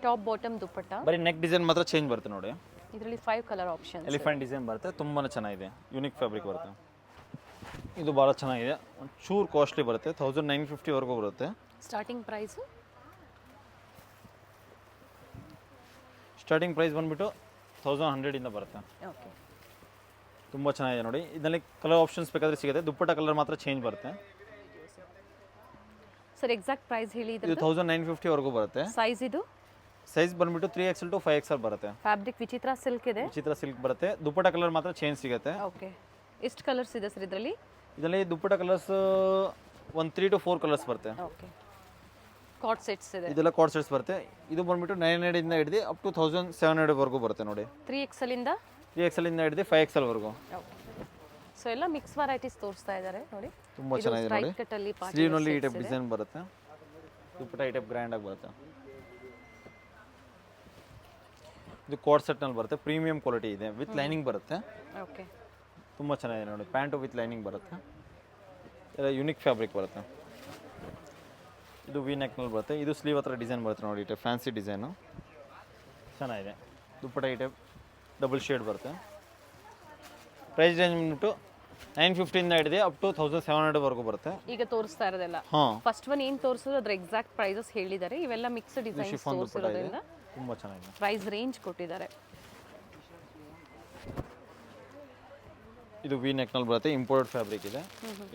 A: ಟಾಪ್ ಬಾಟಮ್ ದುಪ್ಪಟ್ಟ.
B: ಬರೀ ನೆಕ್ ಡಿಸೈನ್ ಮಾತ್ರ ಚೇಂಜ್ ಬರುತ್ತೆ ನೋಡಿ.
A: ಇದರಲ್ಲಿ 5 ಕಲರ್ ಆಪ್ಷನ್.
B: ಎಲಿಫೆಂಟ್ ಡಿಸೈನ್ ಬರುತ್ತೆ, ತುಂಬಾ ಚೆನ್ನಾಗಿದೆ. ಯೂನಿಕ್ ಫ್ಯಾಬ್ರಿಕ್ ಬರುತ್ತೆ. ಇದು ಭಾಳ ಚೆನ್ನಾಗಿದೆ. ಒಂದು ಚೂರು ಕಾಸ್ಟ್ಲಿ ಬರುತ್ತೆ, 1950 ವರೆಗೂ ಬರುತ್ತೆ.
A: ಸ್ಟಾರ್ಟಿಂಗ್ ಪ್ರೈಸು
B: ಬಂದ್ಬಿಟ್ಟು 1100 ಇಂದ ಬರುತ್ತೆ.
A: ಓಕೆ.
B: ತುಂಬ ಚೆನ್ನಾಗಿದೆ ನೋಡಿ. ಇದರಲ್ಲಿ ಕಲರ್ ಆಪ್ಷನ್ಸ್ ಬೇಕಾದರೆ ಸಿಗುತ್ತೆ. ದುಪ್ಪಟ್ಟ ಕಲರ್ ಮಾತ್ರ ಚೇಂಜ್ ಬರುತ್ತೆ.
A: ಸರ್ ಎಕ್ಸಾಕ್ಟ್ ಪ್ರೈಸ್ ಹೇಳಿ.
B: ಇದು 1950 ವರೆಗೂ ಬರುತ್ತೆ.
A: ಸೈಜ್ ಇದು
B: ಸೈಜ್ ಬಂದ್ಬಿಟ್ಟು 3XL to 5XL ಬರುತ್ತೆ.
A: ಫ್ಯಾಬ್ರಿಕ್ ವಿಚಿತ್ರ ಸಿಲ್ಕ್ ಇದೆ.
B: ವಿಚಿತ್ರ ಸಿಲ್ಕ್ ಬರುತ್ತೆ. ದುಪ್ಪಟ್ಟ ಕಲರ್ ಮಾತ್ರ ಚೇಂಜ್ ಸಿಗುತ್ತೆ.
A: ಓಕೆ. ಎಷ್ಟು ಕಲರ್ಸ್ ಇದೆ ಸರ್ ಇದರಲ್ಲಿ?
B: ಇದರಲ್ಲಿ ದುಪ್ಪಟ್ಟ ಕಲರ್ಸ್ ಒಂದು 3 to 4 ಕಲರ್ಸ್ ಬರುತ್ತೆ.
A: ಓಕೆ. ಕಾರ್ಡ್ ಸೆಟ್ಸ್ ಇದೆ.
B: ಇದೆಲ್ಲ ಕಾರ್ಡ್ ಸೆಟ್ಸ್ ಬರುತ್ತೆ. ಇದು ಬಂದ್ಬಿಟ್ಟು 900 ಇಂದ ಹಿಡಿದು ಅಪ್ ಟು 1700 ವರೆಗೂ ಬರುತ್ತೆ ನೋಡಿ.
A: 3XL ಇಂದ
B: 3XL ಇಂದ ಹಿಡಿದು 5XL ವರೆಗೂ.
A: ಓಕೆ. ಸೊ ಎಲ್ಲ ಮಿಕ್ಸ್ ವೆರೈಟೀಸ್ ತೋರಿಸ್ತಾ ಇದ್ದಾರೆ ನೋಡಿ.
B: ತುಂಬ ಚೆನ್ನಾಗಿದೆ ನೋಡಿ.
A: ಕಟ್ ಅಲ್ಲಿ
B: ಸ್ಲೀವ್ನಲ್ಲಿ ಈ ಟೈಪ್ ಡಿಸೈನ್ ಬರುತ್ತೆ. ದುಪ್ಪಟ್ಟ ಈ ಟೈಪ್ ಗ್ರ್ಯಾಂಡ್ ಆಗಿ ಬರುತ್ತೆ. ಇದು ಕೋಟ್ ಸೆಟ್ನಲ್ಲಿ ಬರುತ್ತೆ, ಪ್ರೀಮಿಯಂ ಕ್ವಾಲಿಟಿ ಇದೆ, ವಿತ್ ಲೈನಿಂಗ್ ಬರುತ್ತೆ.
A: ಓಕೆ.
B: ತುಂಬ ಚೆನ್ನಾಗಿದೆ ನೋಡಿ. ಪ್ಯಾಂಟು ವಿತ್ ಲೈನಿಂಗ್ ಬರುತ್ತೆ. ಎಲ್ಲ ಯೂನಿಕ್ ಫ್ಯಾಬ್ರಿಕ್ ಬರುತ್ತೆ. ಇದು ವಿ ನೆಕ್ನಲ್ಲಿ ಬರುತ್ತೆ. ಇದು ಸ್ಲೀವ್ ಹತ್ರ ಡಿಸೈನ್ ಬರುತ್ತೆ ನೋಡಿ, ಈ ಟೈಪ್ ಫ್ಯಾನ್ಸಿ ಡಿಸೈನು ಚೆನ್ನಾಗಿದೆ. ದುಪ್ಪಟ್ಟ ಈ ಟೈಪ್ ಡಬಲ್ ಶೇಡ್ ಬರುತ್ತೆ. ಪ್ರೈಸ್ ರೇಂಜ್ ಬಂದ್ಬಿಟ್ಟು 950 ಇಂದ ಹಿಡಿದು ಅಪ್ ಟು 1700 ವರೆಗೂ ಬರುತ್ತೆ.
A: ಈಗ ತೋರಿಸ್ತಾ ಇರೋದೆಲ್ಲ
B: ಹಾಂ,
A: ಫಸ್ಟ್ ಒನ್ ಏನು ತೋರಿಸೋದು ಅದ್ರ ಎಕ್ಸಾಕ್ಟ್ ಪ್ರೈಸಸ್ ಹೇಳಿದ್ದಾರೆ. ಇವೆಲ್ಲ ಮಿಕ್ಸ್ ಡಿಸೈನ್ಸ್
B: ಶಿಫಾನ್ ದುಪ್ಪಟ್ಟ ಇದೆ,
A: ತೋರಿಸಿರೋದ್ರಿಂದ
B: ತುಂಬ ಚೆನ್ನಾಗಿದೆ.
A: ಪ್ರೈಸ್ ರೇಂಜ್ ಕೊಟ್ಟಿದ್ದಾರೆ.
B: ಇದು ವಿ ನೆಕ್ನಲ್ಲಿ ಬರುತ್ತೆ, ಇಂಪೋರ್ಟೆಡ್ ಫ್ಯಾಬ್ರಿಕ್ ಇದೆ.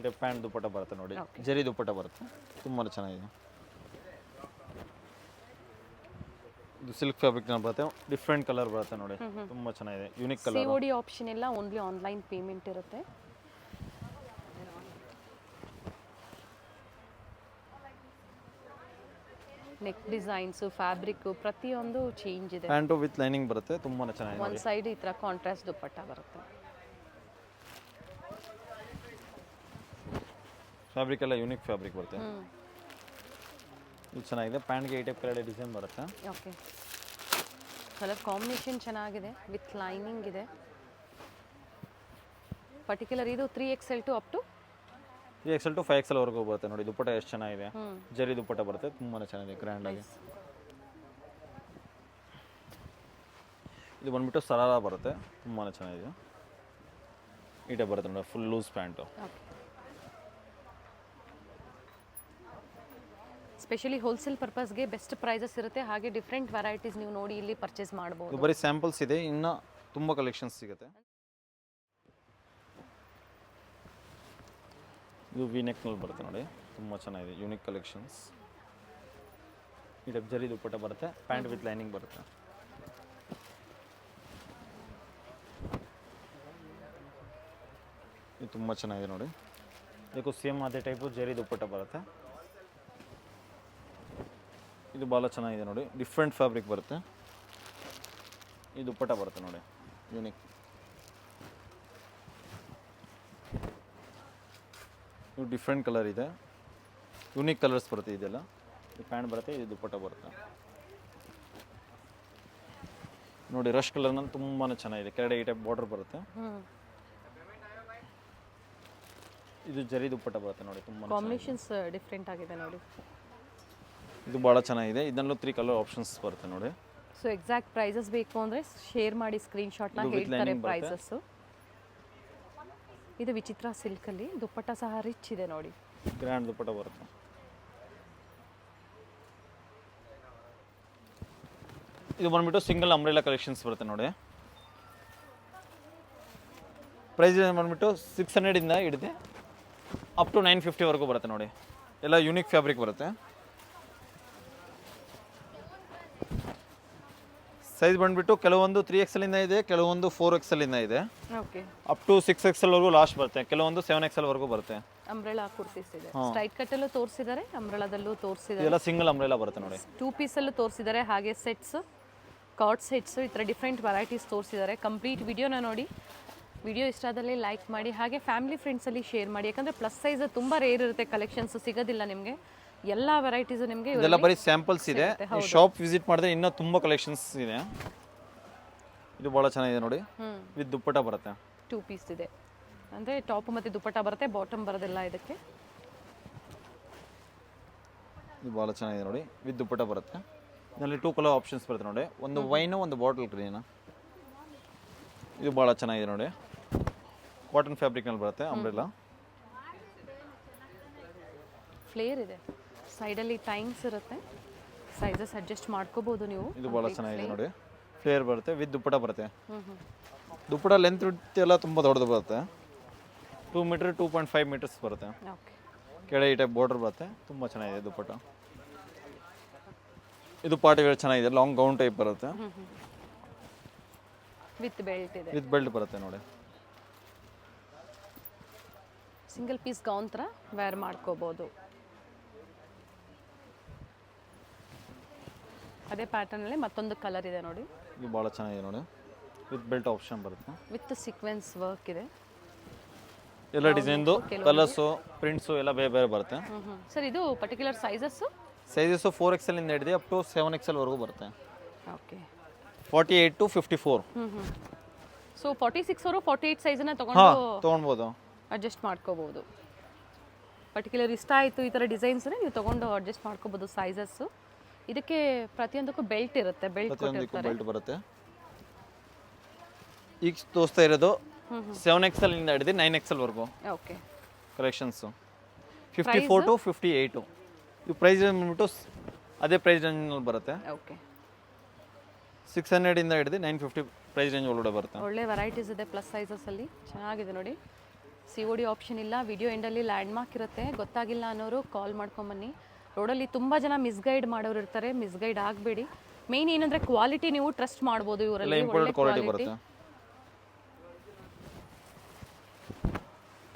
B: ಇದು ಪ್ಯಾಂಟ್ ದುಪ್ಪಟ್ಟ ಬರುತ್ತೆ ನೋಡಿ, ಜರಿ ದುಪ್ಪಟ್ಟ ಬರುತ್ತೆ, ತುಂಬ ಚೆನ್ನಾಗಿದೆ. ಇದು ಸಿಲ್ಕ್ ಫ್ಯಾಬ್ರಿಕ್ನಲ್ಲಿ ಬರುತ್ತೆ, ಡಿಫ್ರೆಂಟ್ ಕಲರ್ ಬರುತ್ತೆ ನೋಡಿ, ತುಂಬ ಚೆನ್ನಾಗಿದೆ. Unique colour.
A: COD ಆಪ್ಷನ್ ಎಲ್ಲ ಓನ್ಲಿ ಆನ್ಲೈನ್ ಪೇಮೆಂಟ್ ಇರುತ್ತೆ. ನೆಕ್ ಡಿಸೈನ್ಸು ಫ್ಯಾಬ್ರಿಕ್ ಪ್ರತಿಯೊಂದು ಚೇಂಜ್ ಇದೆ.
B: ಪ್ಯಾಂಟು ವಿತ್ ಲೈನಿಂಗ್ ಬರುತ್ತೆ, ತುಂಬಾ ಚೆನ್ನಾಗಿದೆ.
A: ಒಂದು ಸೈಡ್ ಈ ಥರ ಕಾಂಟ್ರಾಸ್ಟ್ ದುಪ್ಪಟ್ಟ ಬರುತ್ತೆ.
B: ಫ್ಯಾಬ್ರಿಕ್ ಎಲ್ಲ ಯೂನಿಕ್ ಫ್ಯಾಬ್ರಿಕ್ ಬರುತ್ತೆ. ಇದು ಚೆನ್ನಾಗಿದೆ. ಪ್ಯಾಂಟ್ಗೆ ಈ ಟೈಪ್ ಕೆಳಗಡೆ ಡಿಸೈನ್ ಬರುತ್ತೆ.
A: ಓಕೆ. ಕಲರ್ ಕಾಂಬಿನೇಷನ್ ಚೆನ್ನಾಗಿದೆ, ವಿತ್ ಲೈನಿಂಗ್ ಇದೆ. ಪರ್ಟಿಕ್ಯುಲರ್ ಇದು 3XL to up to
B: 3XL to 5XL ವರೆಗೂ ಬರುತ್ತೆ ನೋಡಿ. ದುಪ್ಪಟ್ಟ ಎಷ್ಟು ಚೆನ್ನಾಗಿದೆ, ಜರಿ ದುಪ್ಪಟ್ಟ ಬರುತ್ತೆ, ತುಂಬಾ ಚೆನ್ನಾಗಿದೆ, ಗ್ರ್ಯಾಂಡ್ ಆಗಿ. ಇದು ಬಂದ್ಬಿಟ್ಟು ಸರಾರ ಬರುತ್ತೆ, ತುಂಬಾ ಚೆನ್ನಾಗಿದೆ. ಈ ಟೈಪ್ ಬರುತ್ತೆ ನೋಡಿ, full loose pant.
A: Specially wholesale ಪರ್ಪಸ್ಗೆ ಬೆಸ್ಟ್ ಪ್ರೈಸಸ್ ಇರುತ್ತೆ. ಹಾಗೆ ಡಿಫ್ರೆಂಟ್ ವೆರೈಟೀಸ್ ನೀವು ನೋಡಿ ಇಲ್ಲಿ ಪರ್ಚೇಸ್ ಮಾಡ್ಬೋದು.
B: ಇದು ಬರೀ ಸ್ಯಾಂಪಲ್ಸ್ ಇದೆ, ಇನ್ನು ತುಂಬ ಕಲೆಕ್ಷನ್ಸ್ ಸಿಗುತ್ತೆ. ಇದು ವಿ ನೆಕ್ನಲ್ಲಿ ಬರುತ್ತೆ ನೋಡಿ, ತುಂಬ ಚೆನ್ನಾಗಿದೆ, ಯೂನಿಕ್ ಕಲೆಕ್ಷನ್ಸ್. ಇದು ಜರಿ ದುಪ್ಪಟ್ಟ ಬರುತ್ತೆ, ಪ್ಯಾಂಟ್ ವಿತ್ ಲೈನಿಂಗ್ ಬರುತ್ತೆ. ಇದು ತುಂಬ ಚೆನ್ನಾಗಿದೆ ನೋಡಿ, ಇದಕ್ಕೂ ಸೇಮ್ ಅದೇ ಟೈಪು ಜರಿ ದುಪ್ಪಟ್ಟ ಬರುತ್ತೆ. ಇದು ಭಾಳ ಚೆನ್ನಾಗಿದೆ ನೋಡಿ, ಡಿಫ್ರೆಂಟ್ ಫ್ಯಾಬ್ರಿಕ್ ಬರುತ್ತೆ. ಇದು ದುಪ್ಪಟ್ಟ ಬರುತ್ತೆ ನೋಡಿ, ಯೂನಿಕ್. ಇದು ಡಿಫ್ರೆಂಟ್ ಕಲರ್ ಇದೆ, ಯೂನಿಕ್ ಕಲರ್ಸ್ ಬರುತ್ತೆ. ಇದೆಲ್ಲ ಇದು ಪ್ಯಾಂಟ್ ಬರುತ್ತೆ, ಇದು ದುಪ್ಪಟ್ಟ ಬರುತ್ತೆ ನೋಡಿ. ರಶ್ ಕಲರ್ನಲ್ಲಿ ತುಂಬಾ ಚೆನ್ನಾಗಿದೆ, ಕೆಳಗಡೆ ಈ ಟೈಪ್ ಬಾರ್ಡರ್ ಬರುತ್ತೆ. ಇದು ಜರಿ ದುಪ್ಪಟ್ಟ ಬರುತ್ತೆ ನೋಡಿ, ತುಂಬ
A: ಕಾಂಬಿನೇಷನ್ಸ್ ಡಿಫ್ರೆಂಟ್ ಆಗಿದೆ ನೋಡಿ.
B: ಇದು ಭಾಳ ಚೆನ್ನಾಗಿದೆ. ಇದರಲ್ಲೂ 3 ಕಲರ್ ಆಪ್ಷನ್ಸ್ ಬರುತ್ತೆ ನೋಡಿ.
A: ಸೊ ಎಕ್ಸಾಕ್ಟ್ ಪ್ರೈಸಸ್ ಬೇಕು ಅಂದರೆ ಶೇರ್ ಮಾಡಿ, ಸ್ಕ್ರೀನ್ಶಾಟ್ನ ಹೇಳ್ತಾರೆ ಪ್ರೈಸಸ್ಸು. ಇದು ವಿಚಿತ್ರ ಸಿಲ್ಕಲ್ಲಿ ದುಪ್ಪಟ್ಟ ಸಹ ರಿಚ್ ಇದೆ ನೋಡಿ,
B: ಗ್ರ್ಯಾಂಡ್ ದುಪ್ಪಟ್ಟ ಬರುತ್ತೆ. ಇದು ಬಂದ್ಬಿಟ್ಟು ಸಿಂಗಲ್ ಅಂಬ್ರೆಲಾ ಕಲೆಕ್ಷನ್ಸ್ ಬರುತ್ತೆ ನೋಡಿ. ಪ್ರೈಸ್ ಬಂದ್ಬಿಟ್ಟು 600 ಇಂದ ಹಿಡಿದು ಅಪ್ ಟು 950 ವರೆಗೂ ಬರುತ್ತೆ ನೋಡಿ. ಎಲ್ಲ ಯೂನಿಕ್ ಫ್ಯಾಬ್ರಿಕ್ ಬರುತ್ತೆ. ಸೈಜ್ ಬಂದ್ಬಿಟ್ಟು ಕೆಲವೊಂದು 3XL ಇಂದ ಇದೆ, ಕೆಲವೊಂದು 4XL ಇಂದ ಇದೆ.
A: ಓಕೆ.
B: ಅಪ್ ಟು 6XL ವರೆಗೂ ಲಾಸ್ಟ್ ಬರುತ್ತೆ, ಕೆಲವೊಂದು 7XL ವರೆಗೂ ಬರುತ್ತೆ.
A: ಅಂಬ್ರೆಲಾ ಕುರ್ತೀಸ್ ಇದೆ, ಸ್ಟ್ರೈಟ್ ಕಟ್ಟಲ್ಲೂ ತೋರಿಸಿದ್ದಾರೆ, ಅಂಬ್ರೆಲಾದಲ್ಲೂ ತೋರಿಸಿದ್ದಾರೆ.
B: ಇದೆಲ್ಲ ಸಿಂಗಲ್ ಅಂಬ್ರೆಲಾ ಬರುತ್ತೆ ನೋಡಿ.
A: 2 ಪೀಸಲ್ಲೂ ತೋರಿಸಿದ್ದಾರೆ, ಹಾಗೆ ಸೆಟ್ಸ್, ಕಾರ್ಡ್ ಸೆಟ್ಸ್, ಈ ಥರ ಡಿಫ್ರೆಂಟ್ ವೆರೈಟೀಸ್ ತೋರಿಸಿದ್ದಾರೆ. ಕಂಪ್ಲೀಟ್ ವಿಡಿಯೋನ ನೋಡಿ. ವಿಡಿಯೋ ಇಷ್ಟ ಆದಲ್ಲಿ ಲೈಕ್ ಮಾಡಿ, ಹಾಗೆ ಫ್ಯಾಮಿಲಿ ಫ್ರೆಂಡ್ಸಲ್ಲಿ ಶೇರ್ ಮಾಡಿ. ಯಾಕಂದರೆ ಪ್ಲಸ್ ಸೈಜ್ ತುಂಬ ರೇರ್ ಇರುತ್ತೆ, ಕಲೆಕ್ಷನ್ಸ್ ಸಿಗೋದಿಲ್ಲ ನಿಮಗೆ. ಎಲ್ಲ ವೆರೈಟೀಸು ನಿಮಗೆ
B: ಇದೆಲ್ಲ ಬರೀ ಸ್ಯಾಂಪಲ್ಸ್ ಇದೆ. ಶಾಪ್ ವಿಸಿಟ್ ಮಾಡಿದ್ರೆ ಇನ್ನೂ ತುಂಬ ಕಲೆಕ್ಷನ್ಸ್ ಇದೆ. ಇದು ಭಾಳ ಚೆನ್ನಾಗಿದೆ ನೋಡಿ, ವಿತ್ ದುಪ್ಪಟ್ಟ ಬರುತ್ತೆ.
A: 2 ಪೀಸ್ ಇದೆ ಅಂದರೆ ಟಾಪ್ ಮತ್ತು ದುಪ್ಪಟ್ಟ ಬರುತ್ತೆ, ಬಾಟಮ್ ಬರೋದಿಲ್ಲ ಇದಕ್ಕೆ.
B: ಇದು ಭಾಳ ಚೆನ್ನಾಗಿದೆ ನೋಡಿ, ವಿತ್ ದುಪ್ಪಟ್ಟ ಬರುತ್ತೆ. ಇದರಲ್ಲಿ 2 ಕಲರ್ ಆಪ್ಷನ್ಸ್ ಬರುತ್ತೆ ನೋಡಿ, ಒಂದು ವೈನು, ಒಂದು ಬಾಟಲ್ ಗ್ರೀನ್. ಇದು ಭಾಳ ಚೆನ್ನಾಗಿದೆ ನೋಡಿ, ಕಾಟನ್ ಫ್ಯಾಬ್ರಿಕ್ನಲ್ಲಿ ಬರುತ್ತೆ, ಅಂಬ್ರೆಲಾ.
A: ಫ್ಲೇರ್ ಇದೆ, ಸೈಡಲ್ಲಿ ಟೈಮ್ಸ್ ಇರುತ್ತೆ, ಸೈಜಸ್ ಅಡ್ಜಸ್ಟ್ ಮಾಡ್ಕೋಬಹುದು ನೀವು.
B: ಇದು ಭಾಳ ಚೆನ್ನಾಗಿದೆ ನೋಡಿ, ಫ್ಲೇರ್ ಬರುತ್ತೆ, ವಿತ್ ದುಪ್ಪಟ್ಟ ಬರುತ್ತೆ. ದುಪ್ಪಟ್ಟ ಲೆಂತ್ ಎಲ್ಲ ತುಂಬ ದೊಡ್ಡದು ಬರುತ್ತೆ, 2 ಮೀಟರ್ 2.5 ಮೀಟರ್ಸ್ ಬರುತ್ತೆ.
A: ಓಕೆ.
B: ಕೆಳಗೆ ಈ ಟೈಪ್ ಬಾರ್ಡರ್ ಬರುತ್ತೆ, ತುಂಬ ಚೆನ್ನಾಗಿದೆ ದುಪ್ಪಟ್ಟ. ಇದು ಪಾರ್ಟಿ ವೇರ್ ಚೆನ್ನಾಗಿದೆ, ಲಾಂಗ್ ಗೌನ್ ಟೈಪ್ ಬರುತ್ತೆ,
A: ವಿತ್ ಬೆಲ್ಟ್ ಇದೆ,
B: ವಿತ್ ಬೆಲ್ಟ್ ಬರುತ್ತೆ ನೋಡಿ.
A: ಸಿಂಗಲ್ ಪೀಸ್ ಗೌನ್ ಥರ ವೇರ್ ಮಾಡ್ಕೋಬೋದು. ಅದೇ ಪ್ಯಾಟರ್ನಲ್ಲಿ ಮತ್ತೊಂದು ಕಲರ್ ಇದೆ ನೋಡಿ.
B: ಇದು ಭಾಳ ಚೆನ್ನಾಗಿದೆ ನೋಡಿ, ವಿತ್ ಬೆಲ್ಟ್ ಆಪ್ಷನ್ ಬರುತ್ತೆ,
A: ವಿತ್ ಸೀಕ್ವೆನ್ಸ್ ವರ್ಕ್ ಇದೆ.
B: ಎಲ್ಲ ಡಿಸೈನ್ದು ಕಲರ್ಸು ಪ್ರಿಂಟ್ಸು ಎಲ್ಲ ಬೇರೆ ಬೇರೆ ಬರುತ್ತೆ.
A: ಸರ್ ಇದು ಪರ್ಟಿಕ್ಯುಲರ್ ಸೈಜಸ್ಸು?
B: ಸೈಜಸ್ಸು 4XL ಇಂದ ಹಿಡಿದು ಅಪ್ ಟು 7XL ವರೆಗೂ ಬರುತ್ತೆ.
A: ಓಕೆ.
B: 48 to 54.
A: ಸೊ 46 ಅವರು 48 ಸೈಜನ್ನ
B: ತೊಗೊಳ್ಬೋದು,
A: ಅಡ್ಜಸ್ಟ್ ಮಾಡ್ಕೋಬೋದು. ಪರ್ಟಿಕ್ಯುಲರ್ ಇಷ್ಟ ಆಯಿತು ಈ ಥರ ಡಿಸೈನ್ಸ್ನ ನೀವು ತೊಗೊಂಡು ಅಡ್ಜಸ್ಟ್ ಮಾಡ್ಕೋಬೋದು ಸೈಜಸ್ಸು. ಇದಕ್ಕೆ ಪ್ರತಿಯೊಂದಕ್ಕೂ ಬೆಲ್ಟ್ ಇರುತ್ತೆ,
B: ಬೆಲ್ಟ್ ಬರುತ್ತೆ. ಈಗ ತೋರಿಸ್ತಾ ಇರೋದು 7XL ಇಂದ ಹಿಡಿದು 9XL ವರೆಗೂ.
A: ಓಕೆ.
B: Collections 54 to 58. ಇದು ಪ್ರೈಸ್ ಬಂದ್ಬಿಟ್ಟು ಅದೇ ಪ್ರೈಸ್ ರೇಂಜ್ನಲ್ಲಿ ಬರುತ್ತೆ.
A: ಓಕೆ.
B: 600 ಇಂದ ಹಿಡಿದು 950 ಪ್ರೈಸ್ ರೇಂಜ್ ಒಳಗಡೆ ಬರುತ್ತೆ.
A: ಒಳ್ಳೆ ವೆರೈಟೀಸ್ ಇದೆ ಪ್ಲಸ್ ಸೈಜಸಲ್ಲಿ, ಚೆನ್ನಾಗಿದೆ ನೋಡಿ. COD ಆಪ್ಷನ್ ಇಲ್ಲ, ವಿಡಿಯೋ ಎಂಡಲ್ಲಿ ಲ್ಯಾಂಡ್ ಮಾರ್ಕ್ ಇರುತ್ತೆ. ಗೊತ್ತಾಗಿಲ್ಲ ಅನ್ನೋರು ಕಾಲ್ ಮಾಡ್ಕೊಂಬನ್ನಿ. ರೋಡಲ್ಲಿ ತುಂಬ ಜನ ಮಿಸ್ಗೈಡ್ ಮಾಡೋರು ಇರ್ತಾರೆ, ಮಿಸ್ಗೈಡ್ ಆಗಬೇಡಿ. ಮೇನ್ ಏನಂದರೆ ಕ್ವಾಲಿಟಿ ನೀವು ಟ್ರಸ್ಟ್ ಮಾಡ್ಬೋದು ಇವರಲ್ಲಿ, ಒಳ್ಳೆ quality.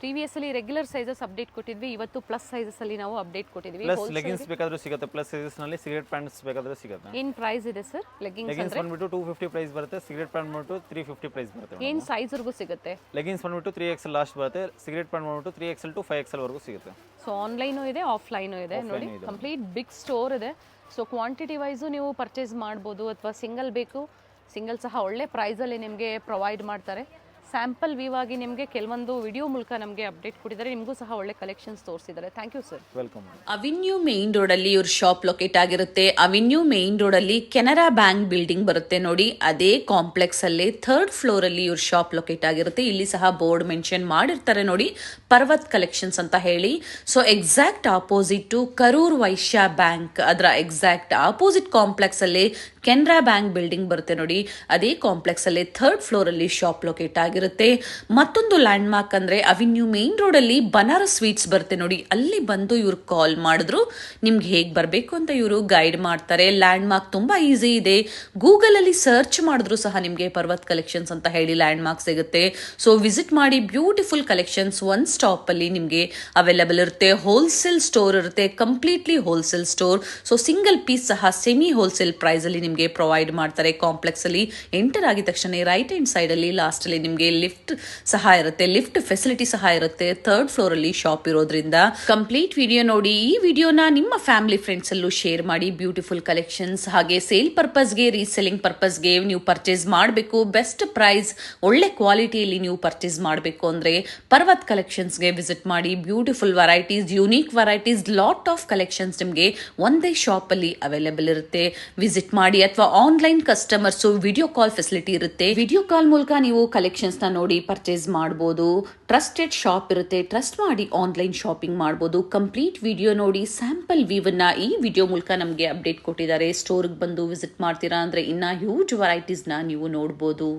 A: Previously regular sizes update ಕೊಟ್ಟಿದ್ವಿ, ಇವತ್ತು ಪ್ಲಸ್ ಸೈಜಸ್ ಅಲ್ಲಿ ನಾವು ಅಪ್ಡೇಟ್ ಕೊಟ್ಟಿದ್ವಿ.
B: ಪ್ಲಸ್ ಲೆಗಿನ್ಸ್ ಬೇಕಾದರೂ ಸಿಗುತ್ತೆ, ಪ್ಲಸ್ ಸೈಜಸ್ ನಲ್ಲಿ ಸಿಗರೇಟ್ ಪ್ಯಾಂಟ್ಸ್ ಬೇಕಾದರೂ ಸಿಗುತ್ತೆ.
A: ಏನು ಪ್ರೈಸ್ ಇದೆ ಸರ್ ಲೆಗಿನ್ಸ್?
B: ಬಂದ್ಬಿಟ್ಟು 250 ಪ್ರೈಸ್ ಬರುತ್ತೆ, ಸಿಗರೇಟ್ ಪ್ಯಾಂಟ್ ಬಂದ್ಬಿಟ್ಟು 350 ಪ್ರೈಸ್ ಬರುತ್ತೆ.
A: ಏನು ಸೈಜ್ ವರೆಗೂ ಸಿಗುತ್ತೆ?
B: ಲೆಗಿನ್ಸ್ ಬಂದ್ಬಿಟ್ಟು 3XL ಲಾಸ್ಟ್ ಬರುತ್ತೆ, ಸಿಗರೇಟ್ ಪ್ಯಾಂಟ್ ಬಂದ್ಬಿಟ್ಟು 3XL to 5XL ವರೆಗೂ ಸಿಗುತ್ತೆ.
A: ಸೊ ಆನ್ಲೈನು ಇದೆ, ಆಫ್ಲೈನು ಇದೆ ನೋಡಿ, ಕಂಪ್ಲೀಟ್ ಬಿಗ್ ಸ್ಟೋರ್ ಇದೆ. ಸೊ ಕ್ವಾಂಟಿಟಿ ವೈಸು ನೀವು ಪರ್ಚೇಸ್ ಮಾಡ್ಬೋದು, ಅಥವಾ ಸಿಂಗಲ್ ಬೇಕು ಸಿಂಗಲ್ ಸಹ ಒಳ್ಳೆ ಪ್ರೈಸಲ್ಲಿ ನಿಮಗೆ ಪ್ರೊವೈಡ್ ಮಾಡ್ತಾರೆ. ಸ್ಯಾಂಪಲ್ ವ್ಯೂ ಆಗಿ ನಿಮಗೆ ಕೆಲವೊಂದು ವಿಡಿಯೋ ಮೂಲಕ ನಮಗೆ ಅಪ್ಡೇಟ್ ಕೊಟ್ಟಿದ್ದಾರೆ, ನಿಮಗೂ ಸಹ ಒಳ್ಳೆ ಕಲೆಕ್ಷನ್ಸ್ ತೋರಿಸಿದ್ದಾರೆ. Thank you sir.
B: Welcome.
C: Avenue main road ಅಲ್ಲಿ ಇವ್ರ ಶಾಪ್ ಲೊಕೇಟ್ ಆಗಿರುತ್ತೆ. ಅವಿನ್ಯೂ ಮೇನ್ ರೋಡ್ ಅಲ್ಲಿ ಕೆನರಾ ಬ್ಯಾಂಕ್ ಬಿಲ್ಡಿಂಗ್ ಬರುತ್ತೆ ನೋಡಿ, ಅದೇ ಕಾಂಪ್ಲೆಕ್ಸ್ ಅಲ್ಲಿ 3rd ಫ್ಲೋರ್ ಅಲ್ಲಿ ಇವ್ರ ಶಾಪ್ ಲೊಕೇಟ್ ಆಗಿರುತ್ತೆ. ಇಲ್ಲಿ ಸಹ ಬೋರ್ಡ್ ಮೆನ್ಷನ್ ಮಾಡಿರ್ತಾರೆ ನೋಡಿ, ಪರ್ವತ್ ಕಲೆಕ್ಷನ್ಸ್ ಅಂತ ಹೇಳಿ. So exact opposite to Karur Vysya bank, ಅದರ ಎಕ್ಸಾಕ್ಟ್ ಆಪೋಸಿಟ್ ಕಾಂಪ್ಲೆಕ್ಸ್ ಅಲ್ಲಿ ಕೆನರಾ ಬ್ಯಾಂಕ್ ಬಿಲ್ಡಿಂಗ್ ಬರುತ್ತೆ ನೋಡಿ, ಅದೇ ಕಾಂಪ್ಲೆಕ್ಸ್ ಅಲ್ಲಿ 3rd ಫ್ಲೋರ್ ಅಲ್ಲಿ ಶಾಪ್ ಲೊಕೇಟ್ ಆಗಿದೆ. ಆಗಿರುತ್ತೆ. ಮತ್ತೊಂದು ಲ್ಯಾಂಡ್ ಮಾರ್ಕ್ ಅಂದರೆ ಅವೆನ್ಯೂ ಮೇನ್ ರೋಡಲ್ಲಿ ಬನಾರಸ್ ಸ್ವೀಟ್ಸ್ ಬರುತ್ತೆ ನೋಡಿ, ಅಲ್ಲಿ ಬಂದು ಇವ್ರು ಕಾಲ್ ಮಾಡಿದ್ರು ನಿಮ್ಗೆ ಹೇಗೆ ಬರಬೇಕು ಅಂತ ಇವರು ಗೈಡ್ ಮಾಡ್ತಾರೆ. ಲ್ಯಾಂಡ್ ಮಾರ್ಕ್ ತುಂಬ ಈಸಿ ಇದೆ. ಗೂಗಲಲ್ಲಿ ಸರ್ಚ್ ಮಾಡಿದ್ರು ಸಹ ನಿಮಗೆ ಪರ್ವತ್ ಕಲೆಕ್ಷನ್ಸ್ ಅಂತ ಹೇಳಿ ಲ್ಯಾಂಡ್ ಮಾರ್ಕ್ ಸಿಗುತ್ತೆ. ಸೊ ವಿಸಿಟ್ ಮಾಡಿ. ಬ್ಯೂಟಿಫುಲ್ ಕಲೆಕ್ಷನ್ಸ್ ಒಂದು ಸ್ಟಾಪಲ್ಲಿ ನಿಮಗೆ ಅವೈಲೇಬಲ್ ಇರುತ್ತೆ. ಹೋಲ್ಸೇಲ್ ಸ್ಟೋರ್ ಇರುತ್ತೆ, completely wholesale store. So single piece ಸಹ ಸೆಮಿ ಹೋಲ್ಸೇಲ್ ಪ್ರೈಸಲ್ಲಿ ನಿಮಗೆ ಪ್ರೊವೈಡ್ ಮಾಡ್ತಾರೆ. ಕಾಂಪ್ಲೆಕ್ಸಲ್ಲಿ ಎಂಟರ್ ಆಗಿದ ತಕ್ಷಣ ರೈಟ್ ಹ್ಯಾಂಡ್ ಸೈಡಲ್ಲಿ ಲಾಸ್ಟಲ್ಲಿ ನಿಮಗೆ ಲಿಫ್ಟ್ ಸಹ ಇರುತ್ತೆ, ಲಿಫ್ಟ್ ಫೆಸಿಲಿಟಿ ಸಹ ಇರುತ್ತೆ. ಥರ್ಡ್ ಫ್ಲೋರಲ್ಲಿ ಶಾಪ್ ಇರೋದ್ರಿಂದ ಕಂಪ್ಲೀಟ್ ವಿಡಿಯೋ ನೋಡಿ. ಈ ವಿಡಿಯೋನ ನಿಮ್ಮ ಫ್ಯಾಮಿಲಿ ಫ್ರೆಂಡ್ಸ್ ಅಲ್ಲೂ ಶೇರ್ ಮಾಡಿ. ಬ್ಯೂಟಿಫುಲ್ ಕಲೆಕ್ಷನ್ಸ್, ಹಾಗೆ ಸೇಲ್ ಪರ್ಪಸ್ಗೆ, ರೀಸೆಲ್ಲಿಂಗ್ ಪರ್ಪಸ್ಗೆ ನೀವು ಪರ್ಚೇಸ್ ಮಾಡಬೇಕು, ಬೆಸ್ಟ್ ಪ್ರೈಸ್ ಒಳ್ಳೆ ಕ್ವಾಲಿಟಿಯಲ್ಲಿ ನೀವು ಪರ್ಚೇಸ್ ಮಾಡಬೇಕು ಅಂದರೆ ಪರ್ವತ್ ಕಲೆಕ್ಷನ್ಸ್ಗೆ ವಿಸಿಟ್ ಮಾಡಿ. Beautiful varieties, unique varieties, lot of collections ನಿಮಗೆ ಒಂದೇ ಶಾಪಲ್ಲಿ ಅವೈಲೇಬಲ್ ಇರುತ್ತೆ. ವಿಸಿಟ್ ಮಾಡಿ. ಅಥವಾ online customers video call facility ಇರುತ್ತೆ. ವಿಡಿಯೋ ಕಾಲ್ ಮೂಲಕ ನೀವು ಕಲೆಕ್ಷನ್ಸ್ನ ನೋಡಿ ಪರ್ಚೇಸ್ ಮಾಡ್ಬೋದು. ಟ್ರಸ್ಟೆಡ್ ಶಾಪ್ ಇರುತ್ತೆ, ಟ್ರಸ್ಟ್ ಮಾಡಿ ಆನ್ಲೈನ್ ಶಾಪಿಂಗ್ ಮಾಡ್ಬೋದು. ಕಂಪ್ಲೀಟ್ ವಿಡಿಯೋ ನೋಡಿ. ಸ್ಯಾಂಪಲ್ ವ್ಯೂವನ್ನ ಈ ವಿಡಿಯೋ ಮೂಲಕ ನಮಗೆ ಅಪ್ಡೇಟ್ ಕೊಟ್ಟಿದ್ದಾರೆ. ಸ್ಟೋರ್ಗೆ ಬಂದು ವಿಸಿಟ್ ಮಾಡ್ತೀರಾ ಅಂದರೆ ಇನ್ನ ಹ್ಯೂಜ್ ವೆರೈಟೀಸ್ನ ನೀವು ನೋಡ್ಬೋದು.